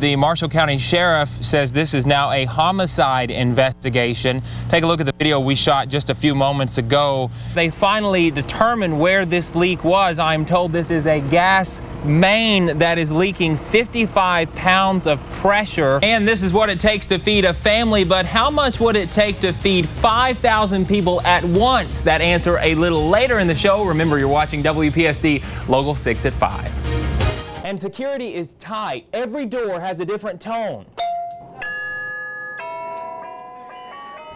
the Marshall County Sheriff says this is now a homicide investigation. Take a look at the video we shot just a few moments ago. They finally determined where this leak was. I'm told this is a gas main that is leaking 55 pounds of pressure. And this is what it takes to feed a family, but how much would it take to feed 5,000 people at once? That answer a little later in the show. Remember, you're watching WPSD Local 6 at 5. And security is tight. Every door has a different tone.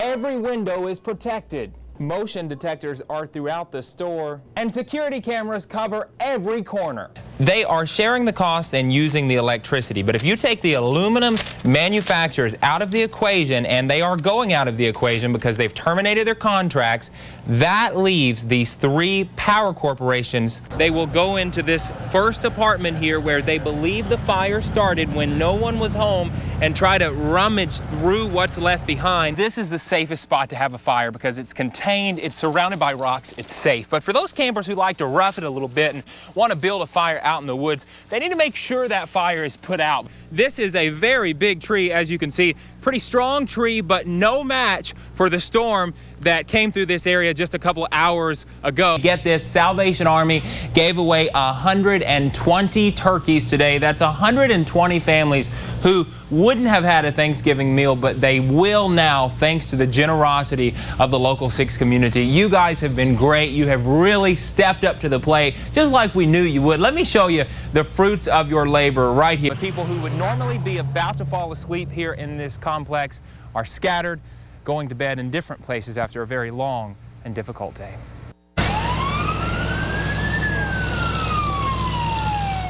Every window is protected. Motion detectors are throughout the store, and security cameras cover every corner. They are sharing the costs and using the electricity, but if you take the aluminum manufacturers out of the equation, and they are going out of the equation because they've terminated their contracts, that leaves these three power corporations. They will go into this first apartment here where they believe the fire started when no one was home and try to rummage through what's left behind. This is the safest spot to have a fire because it's contained, it's surrounded by rocks, it's safe. But for those campers who like to rough it a little bit and want to build a fire out in the woods, they need to make sure that fire is put out. This is a very big tree, as you can see. Pretty strong tree, but no match for the storm that came through this area just a couple hours ago. Get this, Salvation Army gave away 120 turkeys today. That's 120 families who wouldn't have had a Thanksgiving meal, but they will now, thanks to the generosity of the Local 6 community. You guys have been great. You have really stepped up to the plate, just like we knew you would. Let me show you the fruits of your labor right here. The people who would normally be about to fall asleep here in this complex are scattered, going to bed in different places after a very long and difficult day.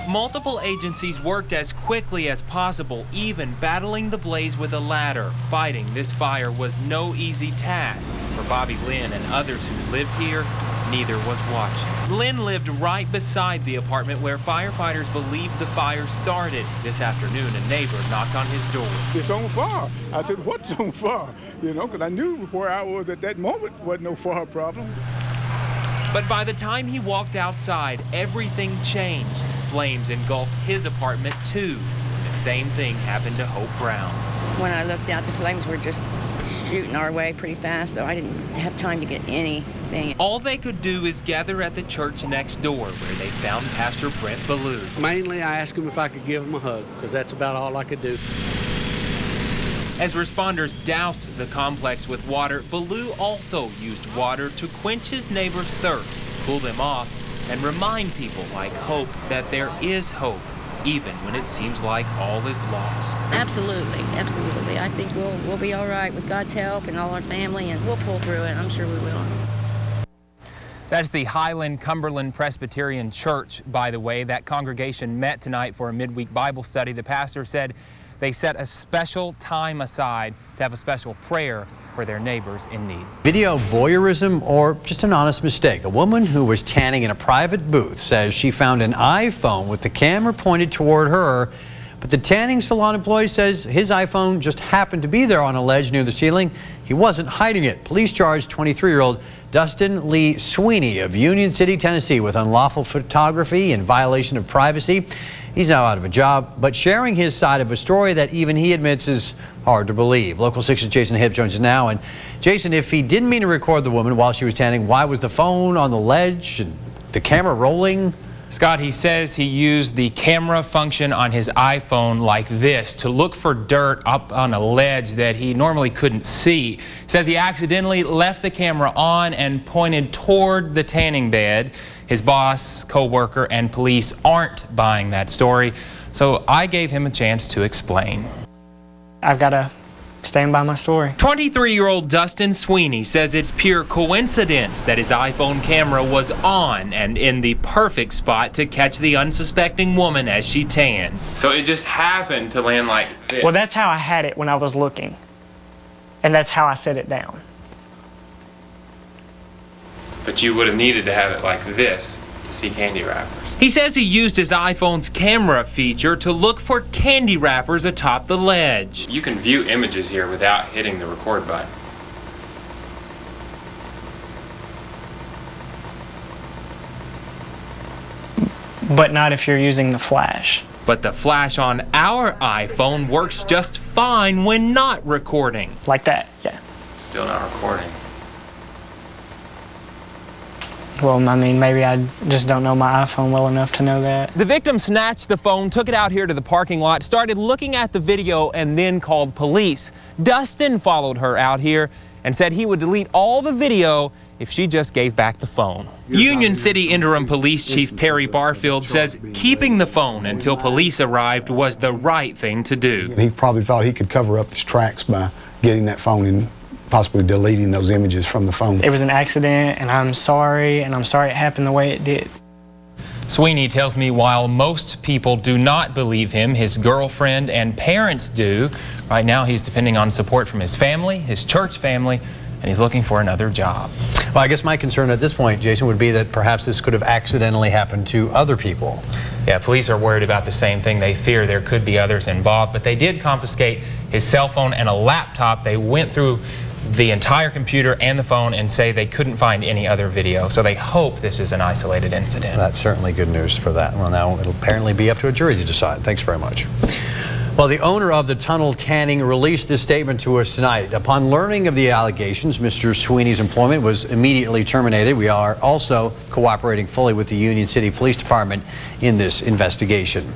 Multiple agencies worked as quickly as possible, even battling the blaze with a ladder. Fighting this fire was no easy task. For Bobby Lynn and others who lived here, neither was watching. Lynn lived right beside the apartment where firefighters believed the fire started. This afternoon, a neighbor knocked on his door. It's on fire. I said, what's on fire? You know, because I knew where I was at that moment wasn't no fire problem. But by the time he walked outside, everything changed. Flames engulfed his apartment too. The same thing happened to Hope Brown. When I looked out, the flames were just shooting our way pretty fast, so I didn't have time to get anything. All they could do is gather at the church next door where they found Pastor Brent Ballou. Mainly, I asked him if I could give him a hug, because that's about all I could do. As responders doused the complex with water, Ballou also used water to quench his neighbor's thirst, cool them off, and remind people like Hope that there is hope, even when it seems like all is lost. Absolutely, absolutely. I think we'll be all right with God's help and all our family, and we'll pull through it. I'm sure we will. That's the Highland Cumberland Presbyterian Church, by the way. That congregation met tonight for a midweek Bible study. The pastor said they set a special time aside to have a special prayer for their neighbors in need. Video voyeurism or just an honest mistake? A woman who was tanning in a private booth says she found an iPhone with the camera pointed toward her, but the tanning salon employee says his iPhone just happened to be there on a ledge near the ceiling. He wasn't hiding it. Police charged 23-year-old Dustin Lee Sweeney of Union City, Tennessee with unlawful photography in violation of privacy. He's now out of a job, but sharing his side of a story that even he admits is hard to believe. Local 6's Jason Hibbs joins us now. And Jason, if he didn't mean to record the woman while she was tanning, why was the phone on the ledge and the camera rolling? Scott, he says he used the camera function on his iPhone like this to look for dirt up on a ledge that he normally couldn't see. He says he accidentally left the camera on and pointed toward the tanning bed. His boss, co-worker, and police aren't buying that story, so I gave him a chance to explain. I've got to stand by my story. 23-year-old Dustin Sweeney says it's pure coincidence that his iPhone camera was on and in the perfect spot to catch the unsuspecting woman as she tanned. So it just happened to land like this. Well, that's how I had it when I was looking, and that's how I set it down. But you would have needed to have it like this to see candy wrappers. He says he used his iPhone's camera feature to look for candy wrappers atop the ledge. You can view images here without hitting the record button. But not if you're using the flash. But the flash on our iPhone works just fine when not recording. Like that, yeah. Still not recording. Well, I mean, maybe I just don't know my iPhone well enough to know that. The victim snatched the phone, took it out here to the parking lot, started looking at the video, and then called police. Dustin followed her out here and said he would delete all the video if she just gave back the phone. Union City Interim Police Chief Perry Barfield says keeping the phone until police arrived was the right thing to do. He probably thought he could cover up his tracks by getting that phone and possibly deleting those images from the phone. It was an accident, and I'm sorry it happened the way it did. Sweeney tells me while most people do not believe him, his girlfriend and parents do. Right now he's depending on support from his family, his church family, and he's looking for another job. Well, I guess my concern at this point, Jason, would be that perhaps this could have accidentally happened to other people. Yeah, police are worried about the same thing. They fear there could be others involved, but they did confiscate his cell phone and a laptop. They went through the entire computer and the phone and say they couldn't find any other video. So they hope this is an isolated incident. That's certainly good news for that. Well, now it'll apparently be up to a jury to decide. Thanks very much. Well, the owner of the tunnel tanning released this statement to us tonight. Upon learning of the allegations, Mr. Sweeney's employment was immediately terminated. We are also cooperating fully with the Union City Police Department in this investigation.